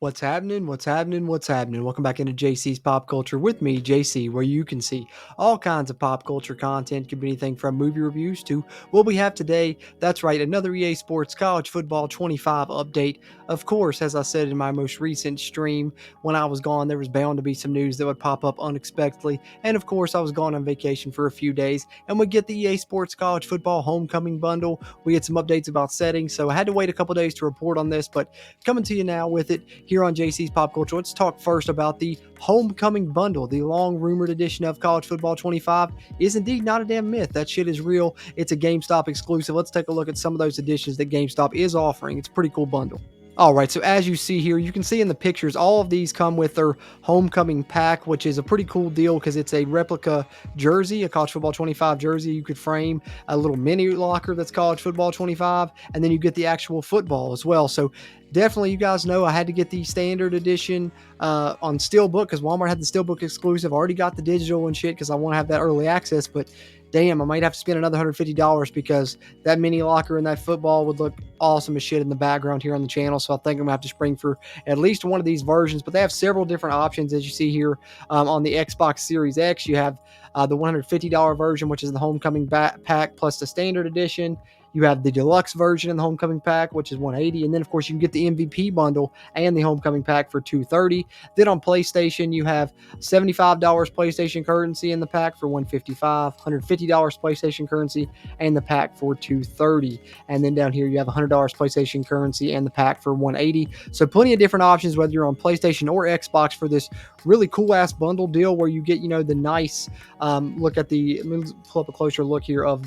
What's happening? What's happening? What's happening? Welcome back into JC's Pop Culture with me, JC, where you can see all kinds of pop culture content. Could be anything from movie reviews to what we have today. That's right, another EA Sports College Football 25 update. Of course, as I said in my most recent stream, when I was gone, there was bound to be some news that would pop up unexpectedly. And of course, I was gone on vacation for a few days, and we get the EA Sports College Football Homecoming Bundle. We get some updates about settings, so I had to wait a couple days to report on this, but coming to you now with it here on JC's Pop Culture. Let's talk first about the Homecoming Bundle. The long rumored edition of College Football 25 is indeed not a damn myth. That shit is real. It's a GameStop exclusive. Let's take a look at some of those editions that GameStop is offering. It's a pretty cool bundle. All right, so as you see here, you can see in the pictures, all of these come with their homecoming pack, which is a pretty cool deal because it's a replica jersey, a College Football 25 jersey. You could frame a little mini locker that's College Football 25, and then you get the actual football as well. So definitely, you guys know I had to get the standard edition on Steelbook because Walmart had the Steelbook exclusive. I already got the digital and shit because I want to have that early access, but damn, I might have to spend another $150 because that mini locker and that football would look awesome as shit in the background here on the channel. So I think I'm gonna have to spring for at least one of these versions, but they have several different options as you see here on the Xbox Series X. You have the $150 version, which is the homecoming pack plus the standard edition. You have the deluxe version in the homecoming pack, which is $180, and then of course you can get the MVP bundle and the homecoming pack for $230. Then on PlayStation, you have $75 PlayStation currency in the pack for $155, $150 PlayStation currency and the pack for $230, and then down here you have $100 PlayStation currency and the pack for $180. So plenty of different options whether you're on PlayStation or Xbox for this really cool ass bundle deal where you get the nice look at the. Let me pull up a closer look here of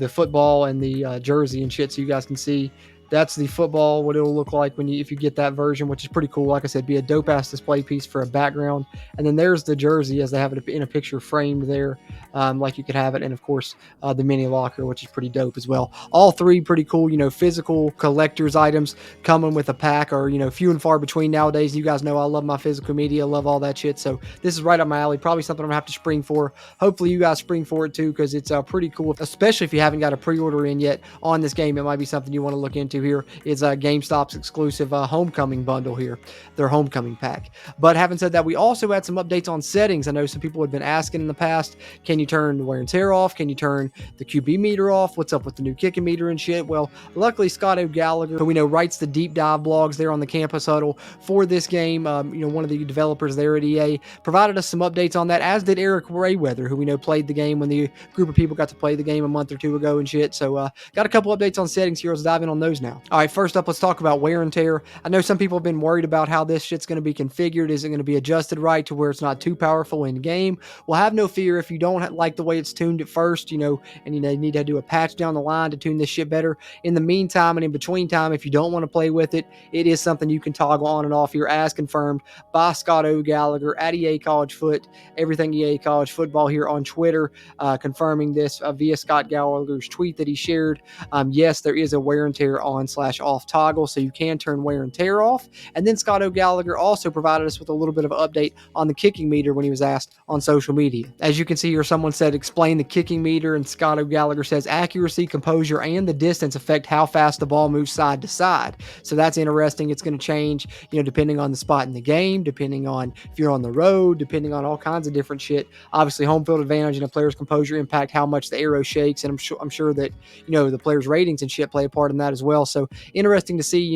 the football and the jersey and shit so you guys can see. That's the football, what it'll look like if you get that version, which is pretty cool. Like I said, be a dope ass display piece for a background. And then there's the jersey as they have it in a picture framed there, like you could have it. And of course, the mini locker, which is pretty dope as well. All three pretty cool, physical collector's items coming with a pack are, few and far between nowadays. You guys know I love my physical media, love all that shit. So this is right up my alley. Probably something I'm gonna have to spring for. Hopefully you guys spring for it too, because it's pretty cool, especially if you haven't got a pre-order in yet on this game. It might be something you want to look into. Here is GameStop's exclusive homecoming bundle here, their homecoming pack. But having said that, we also had some updates on settings. I know some people had been asking in the past, can you turn the wear and tear off? Can you turn the QB meter off? What's up with the new kicking meter and shit? Well, luckily Scott O'Gallagher, who we know writes the deep dive blogs there on the Campus Huddle for this game, one of the developers there at EA, provided us some updates on that, as did Eric Rayweather, who we know played the game when the group of people got to play the game a month or two ago and shit. So got a couple updates on settings here. Let's dive in on those now. All right, first up, let's talk about wear and tear. I know some people have been worried about how this shit's going to be configured. Is it going to be adjusted right to where it's not too powerful in game? Well, have no fear if you don't like the way it's tuned at first, and you need to do a patch down the line to tune this shit better. In the meantime and in between time, if you don't want to play with it, it is something you can toggle on and off here as confirmed by Scott O'Gallagher at EA College Foot, everything EA College Football here on Twitter, confirming this via Scott Gallagher's tweet that he shared. Yes, there is a wear and tear on/off toggle, so you can turn wear and tear off. And then Scott O'Gallagher also provided us with a little bit of an update on the kicking meter when he was asked on social media. As you can see here, someone said explain the kicking meter, and Scott O'Gallagher says accuracy, composure, and the distance affect how fast the ball moves side to side. So that's interesting. It's going to change, depending on the spot in the game, depending on if you're on the road, depending on all kinds of different shit. Obviously, home field advantage and a player's composure impact how much the arrow shakes, and I'm sure that the player's ratings and shit play a part in that as well. So interesting to see,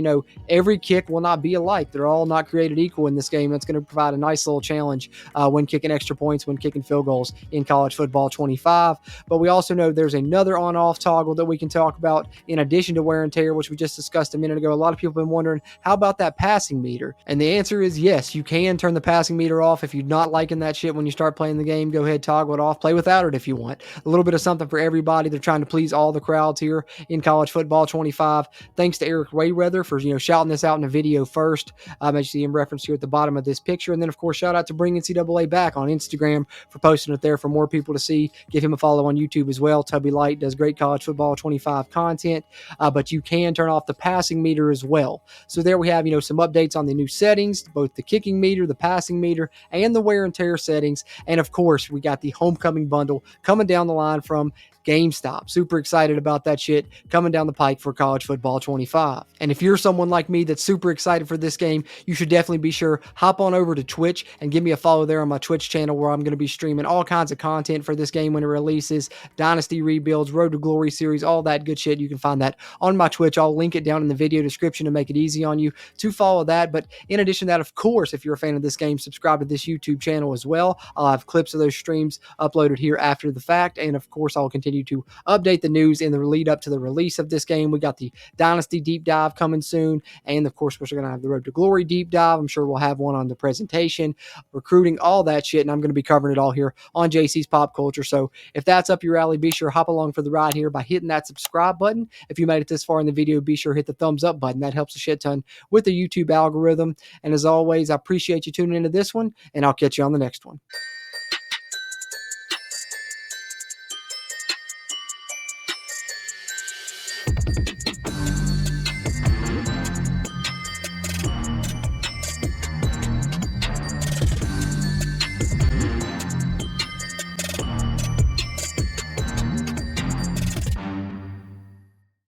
every kick will not be alike. They're all not created equal in this game. That's going to provide a nice little challenge when kicking extra points, when kicking field goals in College Football 25. But we also know there's another on-off toggle that we can talk about in addition to wear and tear, which we just discussed a minute ago. A lot of people have been wondering, how about that passing meter? And the answer is yes, you can turn the passing meter off. If you're not liking that shit when you start playing the game, go ahead, toggle it off. Play without it if you want. A little bit of something for everybody. They're trying to please all the crowds here in College Football 25. Thanks to Eric Rayweather for shouting this out in a video first, as you see him referenced here at the bottom of this picture. And then of course, shout out to Bring NCAA Back on Instagram for posting it there for more people to see. Give him a follow on YouTube as well. Tubby Light does great College Football 25 content, but you can turn off the passing meter as well. So there we have some updates on the new settings, both the kicking meter, the passing meter, and the wear and tear settings. And of course, we got the homecoming bundle coming down the line from GameStop. Super excited about that shit coming down the pike for College Football Football 25. And if you're someone like me that's super excited for this game, you should definitely be sure hop on over to Twitch and give me a follow there on my Twitch channel, where I'm going to be streaming all kinds of content for this game when it releases, dynasty rebuilds, Road to Glory series, all that good shit. You can find that on my Twitch. I'll link it down in the video description to make it easy on you to follow that. But in addition to that, of course, if you're a fan of this game, subscribe to this YouTube channel as well. I'll have clips of those streams uploaded here after the fact. And of course, I'll continue to update the news in the lead up to the release of this game. We got the Dynasty deep dive coming soon. And of course, we're going to have the Road to Glory deep dive. I'm sure we'll have one on the presentation, recruiting, all that shit. And I'm going to be covering it all here on JC's Pop Culture. So if that's up your alley, be sure to hop along for the ride here by hitting that subscribe button. If you made it this far in the video, be sure to hit the thumbs up button. That helps a shit ton with the YouTube algorithm. And as always, I appreciate you tuning into this one, and I'll catch you on the next one.